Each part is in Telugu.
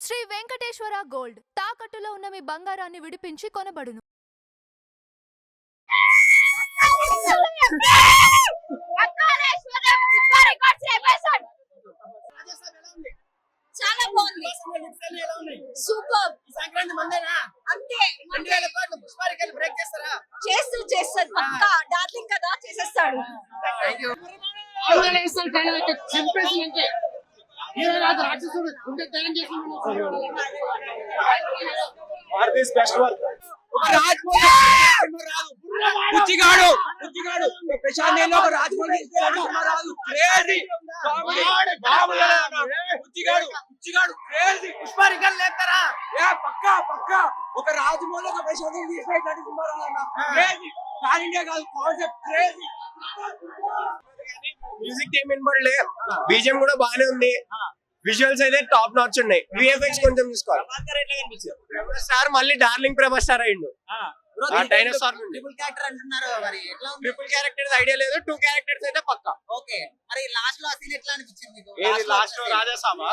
శ్రీ వెంకటేశ్వర గోల్డ్ తాకట్టులో ఉన్న మీ బంగారాన్ని విడిపించి కొనబడును. చాలా బాగుంది, సూపర్. సంక్రాంతి మందేనా అంతే 2000 కోట్లు పుష్పారికలు బ్రేక్ చేస్తారా? చేస్తాడు పక్కా. డార్లింగ్ కదా, చేసేస్తాడు. పుష్పారికలు లేస్తారా? పక్కా పక్కా ఒక రాజమౌళి ఒక ప్రశాంత్ తీసినట్టు మ్యూజిక్ ఏం వినపడలే, బీజిఎం కూడా బాగానే ఉంది, విజువల్స్ అయితే టాప్ నాచ్ ఉన్నాయి. విఎఫ్ఎక్స్ కొంచెం చూసుకోవాలి. ప్రభాస్ స్టార్ మళ్ళీ డార్లింగ్ ప్రభాస్ స్టార్ అయ్యిండు. డైనోసార్ ట్రిపుల్ క్యారెక్టర్ అంటున్నారు, మరి ఎట్లా ఉంది? ట్రిపుల్ క్యారెక్టర్స్ ఐడియా లేదు, 2 క్యారెక్టర్స్ అయితే పక్కా. ఓకే, మరి లాస్ట్ లో సీన్ ఎట్లా అనిపించింది మీకు? ఏది లాస్ట్ లో రాజాసామా?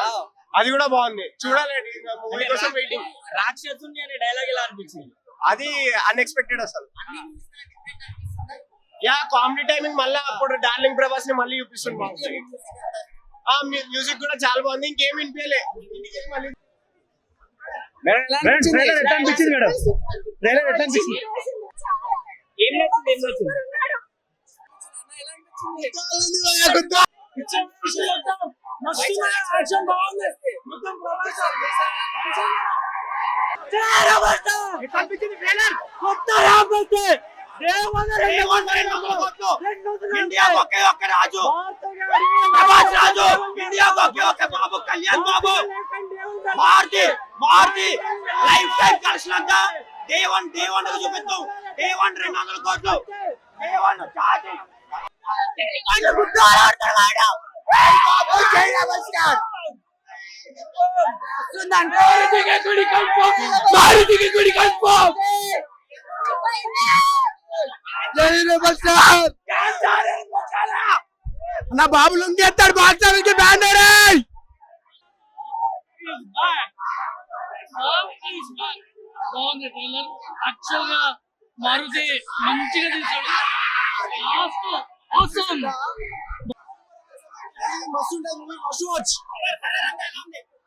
అది కూడా బాగుంది, చూడాలండి. మూవీ కోసం వెయిటింగ్. రాక్షసుని అనే డైలాగ్ ఎలా అనిపించింది? అది అన్ఎక్స్పెక్టెడ్ అసలు. యా కామెడీ టైమింగ్ మళ్ళీ అప్పుడు డార్లింగ్ ప్రభాస్ ని మళ్ళీ చూపిస్తుంది. బాగుంది, మ్యూజిక్ కూడా చాలా బాగుంది. ఇంకేం వినిపించలే. ఇండియా ఒకే ఒక్క రాజు, ప్రభాస్ రాజు. ఇండియా ఒకే ఒక్క బాబు, Kalyan Babu. Maruthi life time collection అంతా డే వన్ చూపిస్తాం. డే 1 200 కోట్లు. డే 1 చాటి నా బాబు లొంగేస్తాడు. బాక్సాలకి బ్యానర్ బాగుంది ట్రైలర్. యాక్చువల్ గా మారుతి మంచిగా తీసాడు.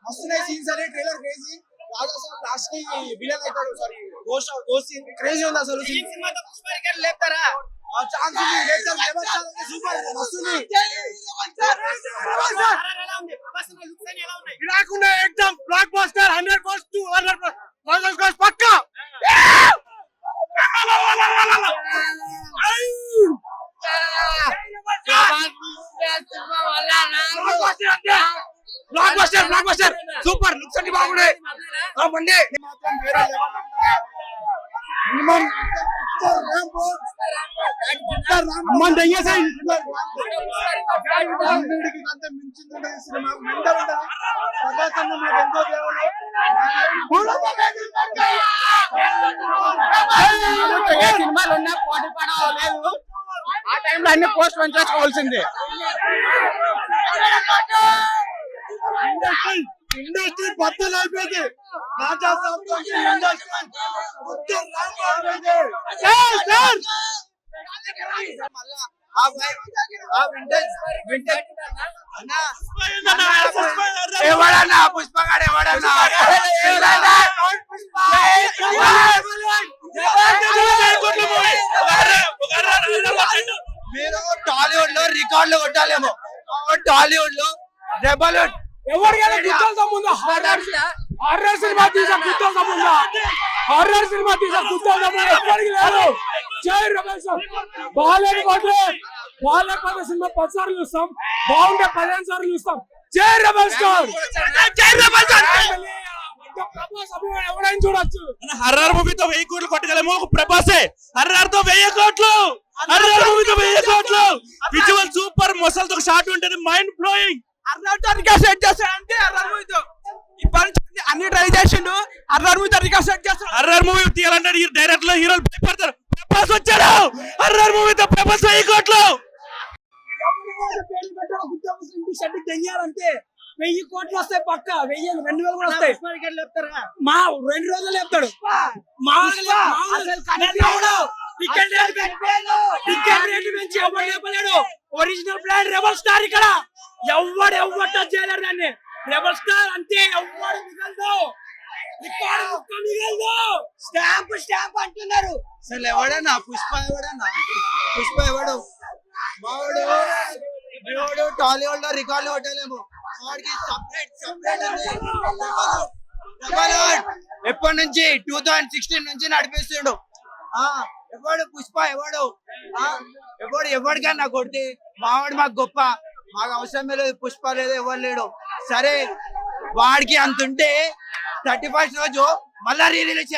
మస్తున్నాయి సీన్స్ అనే ట్రైలర్ క్రేజీ. రాజాసాబ్ లాస్ట్ కి విలన్ అవుతాడు. సారీ గోస్ట్ సీన్ క్రేజీ ఉంది అసలు. పుష్పారికలు లేపుతారా? ఛాన్స్ ఉంది, సూపర్ మస్తుంది. రాకుండా exam blockbuster 100 crores to 100 crores పక్కా. బ్లాక్ బస్టర్ సూపర్ లుక్స్ అన్ని బాగున్నాయి. సినిమాలు ఉన్నా పోటీ పడలేదు. ఆ టైంలో అన్ని పోస్ట్ పంచుకోవాల్సిందే. ఇండస్ట్రీ బద్దలు అయిపోయింది. ఎవడన్నా పుష్పగాడు ఎవడన్నా మీరు టాలీవుడ్ లో రికార్డులు కొట్టాలేమో. టాలీవుడ్ లో రెబల్ ఎవరికైనా గుర్తుల సంబంధం హారర్ సినిమా తీసే గుర్తుల సంబంధం హారర్ సినిమా తీసే గుర్తుల సంబంధం ఎవరికి లేదు. జై రమేష్. బాగాలేకపోతే సినిమా 10 సార్లు చూస్తాం, బాగుంటే 15 సార్లు చూస్తాం. జై రమేష్ గారు. ఎవరైనా చూడొచ్చు. హర్రర్ మూవీతో 1000 కోట్లు కొట్టగలము. ప్రభాసే హర్రర్ తో 1000 కోట్లు. హర్రర్ మూవీతో 1000 కోట్లు. Visual super. మొసల్తో షాట్ ఉంటది, మైండ్ బ్లోయింగ్. సెట్ చేస్తాడంటే అన్ని ట్రై చేసిండు. హర్రర్ మూవీ తీయాలంటే డైరెక్ట్ లో హీరోలు భయపడతారు. ప్రభాస్ వచ్చాడు. హర్రర్ మూవీతో ప్రభాస్ 1000 కోట్లు. అంటే 1000 కోట్లు వస్తాయి పక్క 2000 కూడా వస్తాయి మా 2 రోజులు చెప్తాడు టికెట్ రేట్ పెంచి ఎవరు చెప్పలేడు ఒరిజినల్ ప్లాన్ రెబల్ స్టార్ ఇక్కడ ఎవరు టచ్ చేయలేరు దాన్ని రెబల్ స్టార్ అంతే ఎవరు మిగలదు స్టాంప్ అంటున్నారు అసలు ఎవడన్నా పుష్ప ఎవడు మావాడు టాలీవుడ్ లో రికార్డులు కొట్టలేము వాడికి సపరేట్ ఎప్పటి నుంచి 2016 నుంచి నడిపిస్తుండు ఎవడు పుష్ప ఎవడికన్నా కొడితే మావాడు మాకు గొప్ప మాకు అవసరం లేదు పుష్ప లేదు ఎవరు లేడు సరే వాడికి అంతుంటే 31st రోజు మళ్ళీ రిలీజ్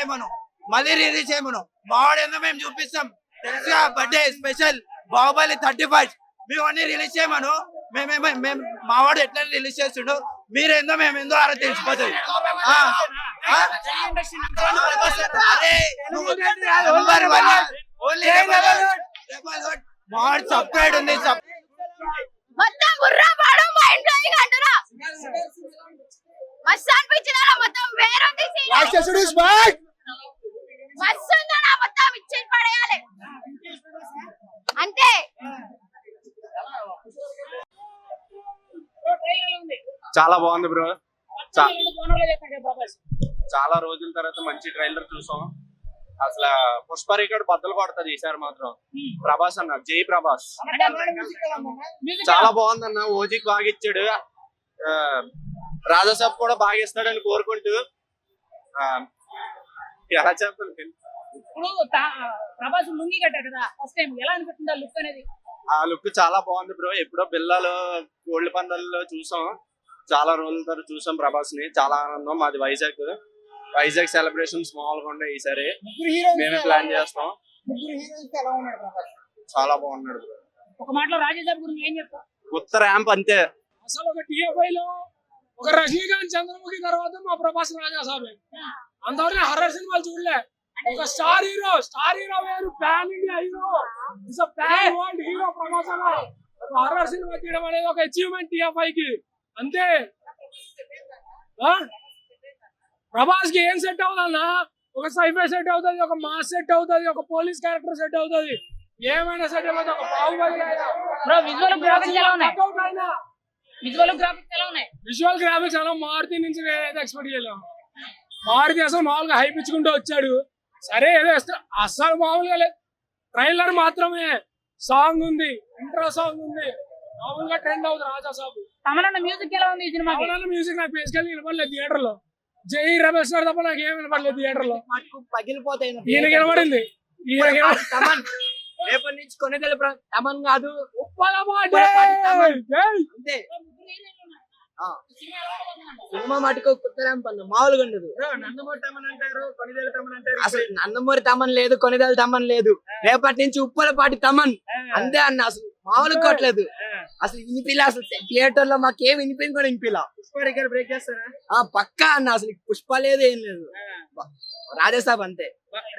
చేయమను మావాడు ఏందో మేము చూపిస్తాం తెలుసుగా బర్త్డే స్పెషల్ బాహుబలి 31st మేము అన్ని రిలీజ్ చేయమను మేము మావాడు ఎట్లా రిలీజ్ చేస్తుండో మీరేందో మేమేందో అలా తెలిసిపోతుంది మావాడు సపరేట్ ఉంది మొత్తం బుర్రా పాడు మైండ్ బ్లోయింగ్ అంటున్నా మస్తు అనిపించిందా మొత్తం వేరుంది మస్తు ఉందన్నా మొత్తం ఇచ్చేసి పడేయాలి అంతే చాలా బాగుంది బ్రో చాలా రోజుల తర్వాత మంచి ట్రైలర్ చూసాం అసలు పుష్ప రికార్డ్ బద్దలు కొడతాది ఈసారి మాత్రం ప్రభాస్ అన్న జై ప్రభాస్ చాలా బాగుందన్న ఓజీకి బాగా ఇచ్చాడు రాజాసాబ్ కూడా బాగా ఇస్తాడని కోరుకుంటూ ఎలా చెప్పాలి ఇప్పుడు ప్రభాస్ లుంగి కట్టాడు కదా ఫస్ట్ టైం ఎలా అనిపిస్తుంది లుక్ అనేది ఆ లుక్ చాలా బాగుంది బ్రో ఎప్పుడో బిల్లాలో గోల్డ్ పందాల్లో చూసాం చాలా రోజుల తర్వాత చూసాం ప్రభాస్ ని చాలా ఆనందం మాది వైజాగ్ సెలబ్రేషన్స్ మామూలుగా ఉండే ఈసారి మేమే ప్లాన్ చేస్తాం చాలా బాగున్నాడు బ్రో ఒక మాటలో రాజేసాబ్ గురించి ఏం చెప్తా ఉత్తర ర్యాంప్ అంతే అసలు ఒక టీఎఫ్ఐ లో ఒక రజనీకాంత్ చంద్రముఖి తర్వాత మా ప్రభాస్ రాజాసాబే అంతవరకు హర్రర్ సినిమాలు చూడలే ఒక స్టార్ హీరో వేరు pan India hero is pan world hero Prabhas అన్న ఒక హర్రర్ సినిమా తీయడం అనేది ఒక అచీవ్మెంట్ టీఎఫ్ఐ కి అంతే ప్రభాస్ కి ఏం సెట్ అవుతుందన్నా ఒక సైఫై సెట్ అవుతుంది ఒక మాస్ సెట్ అవుతుంది ఒక పోలీస్ క్యారెక్టర్ సెట్ అవుతుంది ఏమైనా సెట్ అవుతుంది ఒక బాహుబలి విజువల్ గ్రాఫిక్స్ ఎలా ఉన్నాయి విజువల్ గ్రాఫిక్స్ అలా మారుతి నుంచి నేనైతే ఎక్స్పెక్ట్ చేయలేము మారుతి అసలు మామూలుగా హైప్ ఇచ్చుకుంటూ వచ్చాడు సరే ఏదో అసలు మామూలుగా లేదు ట్రైలర్ మాత్రమే సాంగ్ ఉంది ఇంట్రో సాంగ్ ఉంది మామూలుగా ట్రెండ్ అవుతుంది రాజాసాబు తమనన్న మ్యూజిక్ ఎలా ఉంది ఈ సినిమాకి మ్యూజిక్ నాకు బేసికల్లీ వినపడలేదు థియేటర్ లో జై రెబల్ స్టార్ తప్ప నాకు ఏం వినపడలేదు థియేటర్ లో పగిలిపోతాయి ఈయనకి వినపడింది రేపటి నుంచి కొనేదల తమన్ కాదు ఉప్పల మాట అంతే సినిమా మటుకు కుత్తరాం పన్ను మామూలుగా ఉండదు అసలు నందమూరి తమన్ లేదు కొనిదల తమన్ లేదు రేపటి నుంచి ఉప్పలపాటి తమన్ అంతే అన్న అసలు మామూలు కొట్టలేదు అసలు వినిపిలా అసలు థియేటర్ లో మాకేం వినిపింది కూడా వినిపిలా బ్రేక్ చేస్తారా పక్కా అన్న అసలు పుష్ప లేదు ఏం లేదు రాజాసాబ్ అంతే